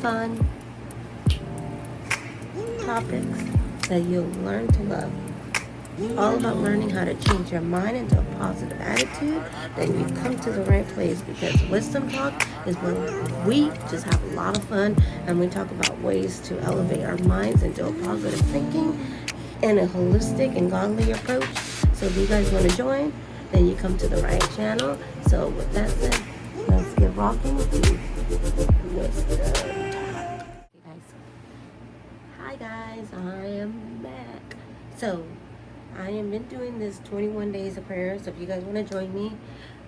fun topics that you'll learn to love. All about learning how to change your mind into a positive attitude, then you come to the right place, because Wisdom Talk is where we just have a lot of fun and we talk about ways to elevate our minds into a positive thinking and a holistic and godly approach. So if you guys want to join, then you come to the right channel. So with that said, let's get rocking to Wisdom Talk. Hi guys, I am back. So I have been doing this 21 days of prayer. So if you guys want to join me,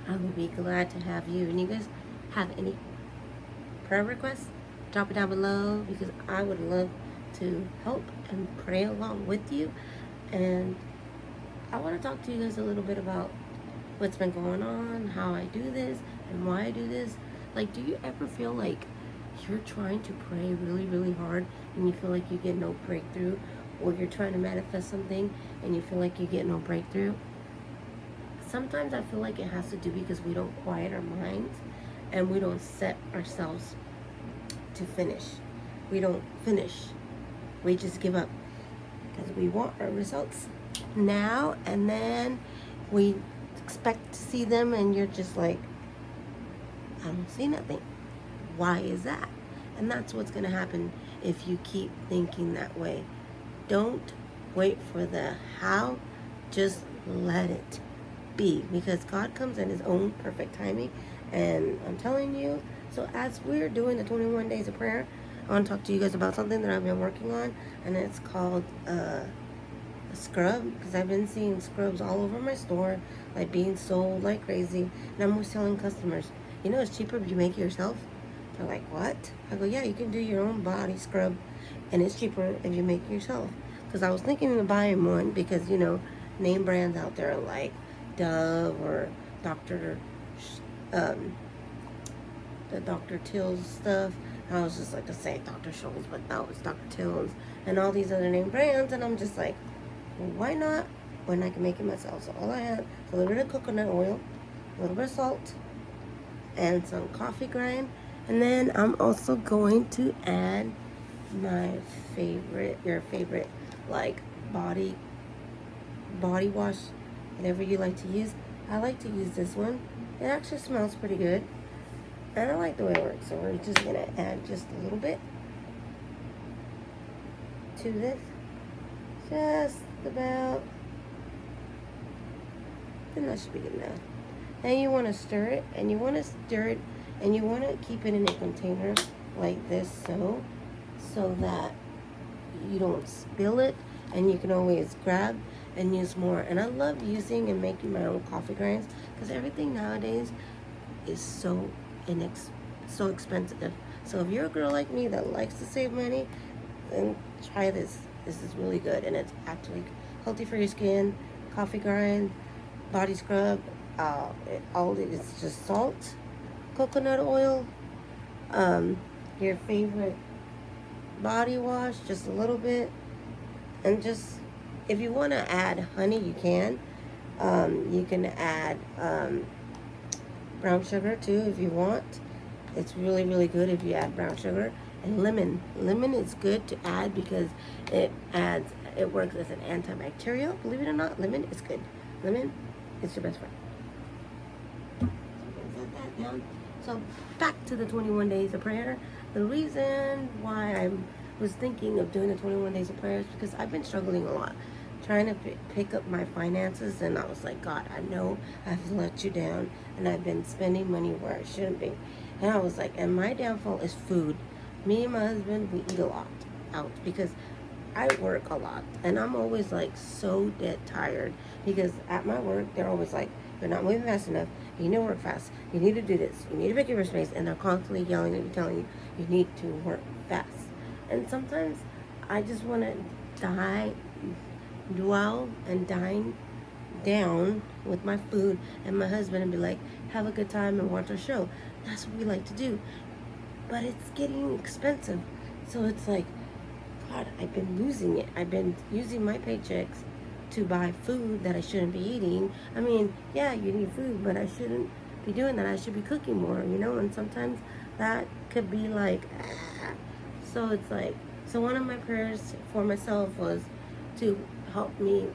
I would be glad to have you. And you guys have any prayer requests, drop it down below, because I would love to help and pray along with you. And I want to talk to you guys a little bit about what's been going on, how I do this, and why I do this. Like, do you ever feel like you're trying to pray really, really hard and you feel like you get no breakthrough? Or you're trying to manifest something and you feel like you get no breakthrough? Sometimes I feel like it has to do because we don't quiet our minds and we don't set ourselves to finish. We don't finish. We just give up because we want our results now, and then we expect to see them and you're just like, I don't see nothing. Why is that? And that's what's going to happen if you keep thinking that way. Don't wait for the how, just let it be, because God comes in his own perfect timing. And I'm telling you, so as we're doing the 21 days of prayer, I want to talk to you guys about something that I've been working on, and it's called a scrub, because I've been seeing scrubs all over my store, like being sold like crazy, and I'm always telling customers, you know, it's cheaper if you make it yourself. They're like, what? I go, yeah, you can do your own body scrub, and it's cheaper if you make it yourself. Because I was thinking of buying one, because, you know, name brands out there like Dove or Dr. The Dr. Till's stuff. I was just like to say Dr. Scholl's, but no, it's Dr. Till's and all these other name brands. And I'm just like, well, why not when I can make it myself? So all I have is a little bit of coconut oil, a little bit of salt, and some coffee grind. And then I'm also going to add my favorite, your favorite, like body wash, whatever you like to use. I like to use this one. It actually smells pretty good, and I like the way it works. So we're just gonna add just a little bit to this, just about. Then that should be good enough. Then you want to stir it, and you want to stir it, and you want to keep it in a container like this, so that you don't spill it, and you can always grab and use more. And I love using and making my own coffee grinds, because everything nowadays is so expensive. So if you're a girl like me that likes to save money, then try this. This is really good, and it's actually healthy for your skin. Coffee grind, body scrub, it's just salt, coconut oil, your favorite body wash, just a little bit, and just, if you want to add honey, you can. You can add brown sugar too if you want. It's really, really good if you add brown sugar. And lemon is good to add, because it works as an antibacterial. Believe it or not, lemon is good. Lemon is your best friend. Set that down. So back to the 21 days of prayer. The reason why I was thinking of doing the 21 days of prayer is because I've been struggling a lot, trying to pick up my finances, and I was like, God, I know I've let you down, and I've been spending money where I shouldn't be. And I was like, and my downfall is food. Me and my husband, we eat a lot out, because I work a lot, and I'm always like so dead tired, because at my work, they're always like, you're not moving fast enough, you need to work fast, you need to do this, you need to pick your space, and they're constantly yelling at you, telling you, you need to work fast. And sometimes I just want to dwell and dine down with my food and my husband and be like, have a good time and watch our show. That's what we like to do. But it's getting expensive. So it's like, God, I've been losing it. I've been using my paychecks to buy food that I shouldn't be eating. I mean, yeah, you need food, but I shouldn't be doing that. I should be cooking more, and sometimes that could be like, so it's like, so one of my prayers for myself was to help me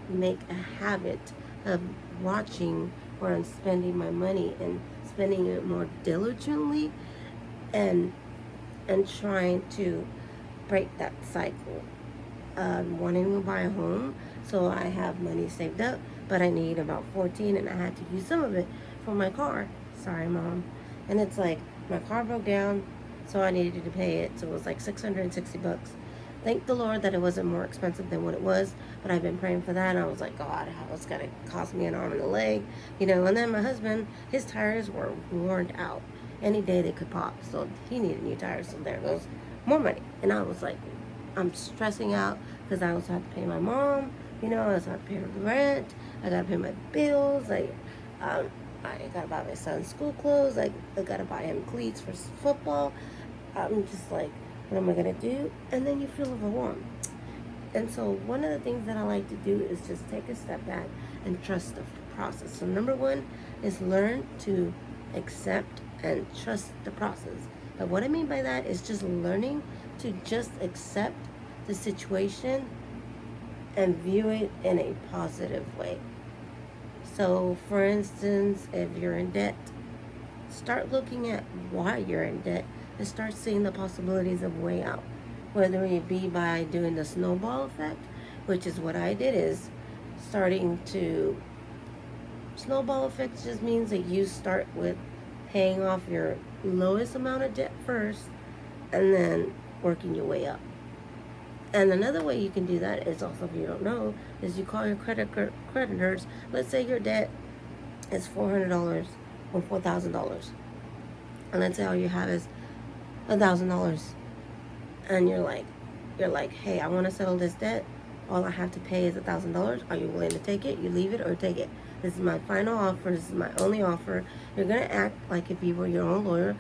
make a habit of watching where I'm spending my money and spending it more diligently, and trying to break that cycle. Wanting to buy a home, so I have money saved up, but I need about 14, and I had to use some of it for my car. Sorry, Mom. And it's like my car broke down, so I needed to pay it. So it was like $660. Thank the Lord that it wasn't more expensive than what it was, but I've been praying for that. And I was like, God, how it's gonna cost me an arm and a leg, And then my husband, his tires were worn out. Any day they could pop, so he needed new tires. So there goes more money. And I was like, I'm stressing out because I also have to pay my mom. I also have to pay her rent. I gotta pay my bills. I gotta buy my son's school clothes. I gotta buy him cleats for football. I'm just like, what am I gonna do? And then you feel overwhelmed. And so one of the things that I like to do is just take a step back and trust the process. So number one is learn to accept and trust the process. But what I mean by that is just learning to just accept the situation and view it in a positive way. So, for instance, if you're in debt, start looking at why you're in debt and start seeing the possibilities of way out. Whether it be by doing the snowball effect, which is what I did, is starting to... Snowball effect just means that you start with paying off your lowest amount of debt first and then working your way up. And another way you can do that is, also, if you don't know, is you call your creditors. Let's say your debt is $400 or $4,000, and let's say all you have is $1,000, and you're like, hey, I want to settle this debt. All I have to pay is $1,000. Are you willing to take it? You leave it or take it. This is my final offer. This is my only offer. You're gonna act like if you were your own lawyer.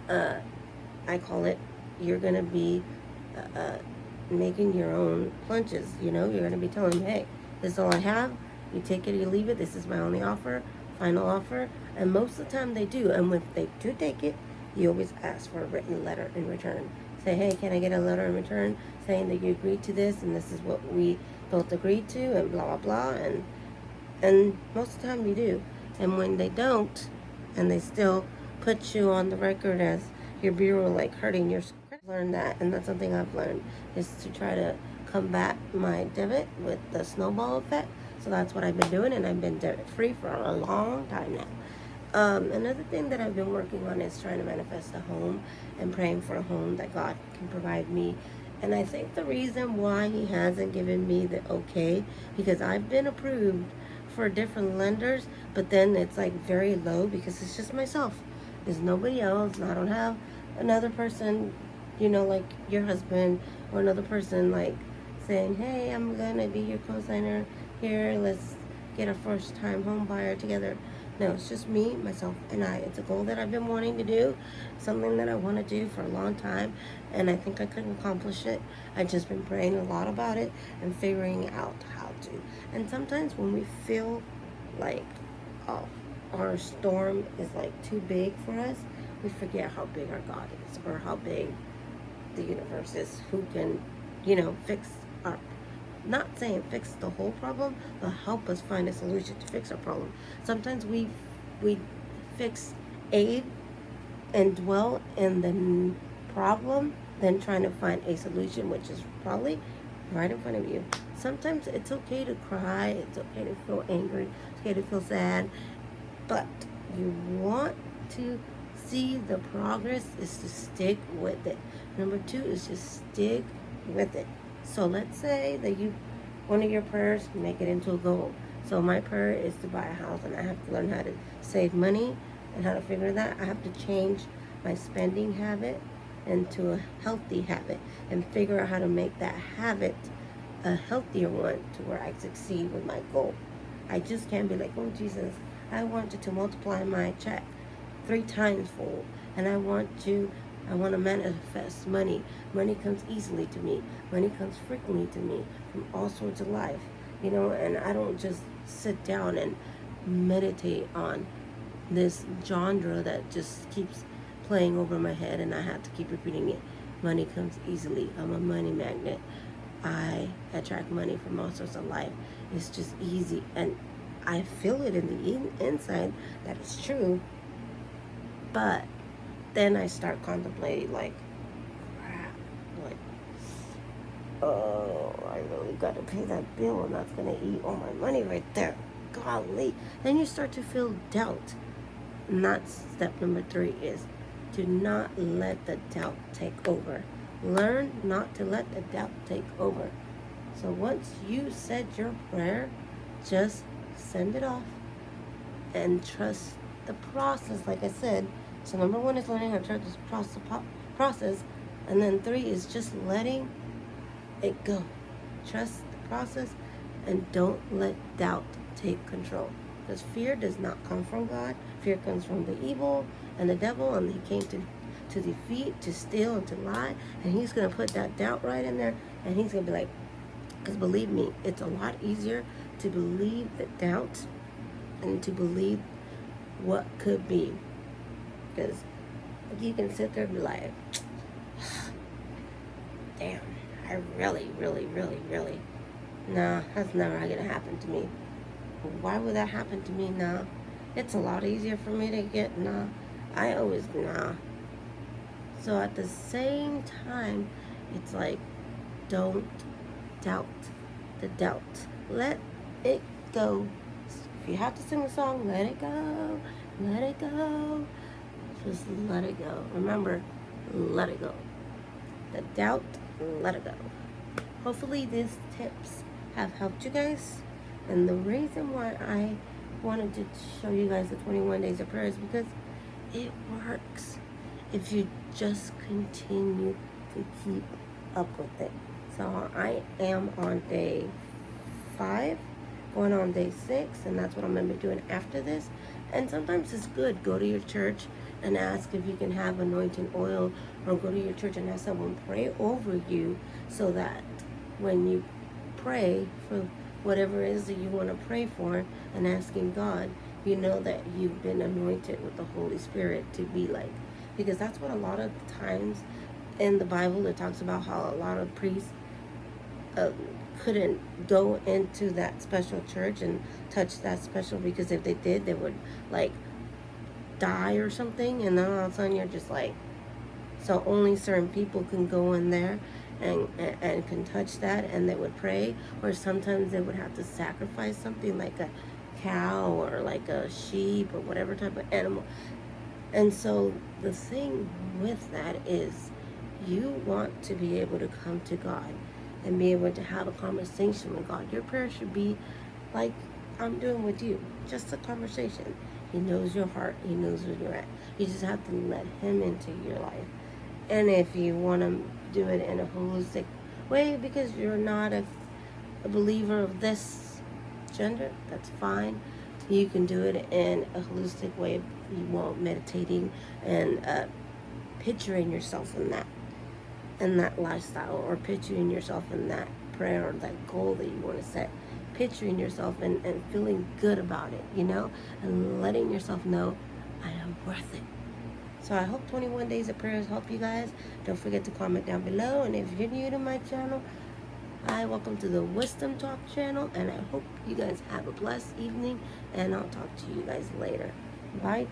I call it. You're gonna be making your own punches. You're going to be telling them, hey, this is all I have. You take it or you leave it. This is my only offer, final offer. And most of the time they do. And when they do take it, you always ask for a written letter in return. Say, hey, can I get a letter in return saying that you agreed to this and this is what we both agreed to, and blah, blah, blah. And most of the time you do. And when they don't, and they still put you on the record as your bureau, like, hurting your... Learn that, and that's something I've learned, is to try to combat my debit with the snowball effect. So that's what I've been doing, and I've been debt free for a long time now. Another thing that I've been working on is trying to manifest a home and praying for a home that God can provide me. And I think the reason why he hasn't given me the okay, because I've been approved for different lenders, but then it's like very low because it's just myself. There's nobody else, and I don't have another person, like your husband, or another person like saying, hey, I'm gonna be your co-signer here, let's get a first time home buyer together. No, it's just me, myself, and I. It's a goal that I've been wanting to do, something that I want to do for a long time, and I think I could accomplish it. I've just been praying a lot about it and figuring out how to. And sometimes when we feel like, oh, our storm is like too big for us, we forget how big our God is, or how big the universe is, who can, fix our... Not saying fix the whole problem, but help us find a solution to fix our problem. Sometimes we fix aid and dwell in the problem than trying to find a solution, which is probably right in front of you. Sometimes it's okay to cry, it's okay to feel angry, it's okay to feel sad, but you want to see the progress is to stick with it. Number two is just stick with it. So let's say that one of your prayers, make it into a goal. So my prayer is to buy a house, and I have to learn how to save money and how to figure that. I have to change my spending habit into a healthy habit and figure out how to make that habit a healthier one to where I succeed with my goal. I just can't be like, oh Jesus, I want you to multiply my check 3 times full, and I want to manifest money. Money comes easily to me. Money comes frequently to me from all sorts of life, and I don't just sit down and meditate on this genre that just keeps playing over my head, and I have to keep repeating it. Money comes easily. I'm a money magnet. I attract money from all sorts of life. It's just easy, and I feel it in the inside that it's true. But then I start contemplating, like, crap, like, oh, I really got to pay that bill, and that's gonna eat all my money right there. Golly. Then you start to feel doubt. And that's step number 3, is to not let the doubt take over. Learn not to let the doubt take over. So once you said your prayer, just send it off and trust the process, like I said. So number 1 is learning how to trust the process. And then 3 is just letting it go. Trust the process and don't let doubt take control. Because fear does not come from God. Fear comes from the evil and the devil, and he came to defeat, to steal, and to lie. And he's going to put that doubt right in there, and he's going to be like, because believe me, it's a lot easier to believe the doubt and to believe what could be. Because you can sit there and be like, damn, I really, nah, that's never going to happen to me. Why would that happen to me? Nah. It's a lot easier for me to get nah. I always nah. So at the same time, it's like, don't doubt the doubt. Let it go. If you have to sing a song, let it go. Let it go. Just let it go. Remember, let it go. The doubt, let it go. Hopefully these tips have helped you guys. And the reason why I wanted to show you guys the 21 days of prayer is because it works if you just continue to keep up with it. So I am on day 5, going on day 6, and that's what I'm going to be doing after this. And sometimes it's good. Go to your church and ask if you can have anointing oil, or go to your church and have someone pray over you, so that when you pray for whatever it is that you want to pray for and asking God, you know that you've been anointed with the Holy Spirit to be like. Because that's what a lot of times in the Bible, it talks about how a lot of priests couldn't go into that special church and touch that special, because if they did, they would like die or something. And then all of a sudden you're just like, so only certain people can go in there and can touch that, and they would pray. Or sometimes they would have to sacrifice something like a cow or like a sheep or whatever type of animal. And so the thing with that is, you want to be able to come to God and be able to have a conversation with God. Your prayer should be like I'm doing with you, just a conversation. He knows your heart. He knows where you're at. You just have to let him into your life. And if you want to do it in a holistic way, because you're not a believer of this gender, that's fine. You can do it in a holistic way. You want meditating and picturing yourself in that lifestyle, or picturing yourself in that prayer, or that goal that you want to set. Picturing yourself and feeling good about it, and letting yourself know, I am worth it. So I hope 21 days of prayers help you guys. Don't forget to comment down below. And if you're new to my channel, hi, welcome to the Wisdom Talk channel. And I hope you guys have a blessed evening. And I'll talk to you guys later. Bye.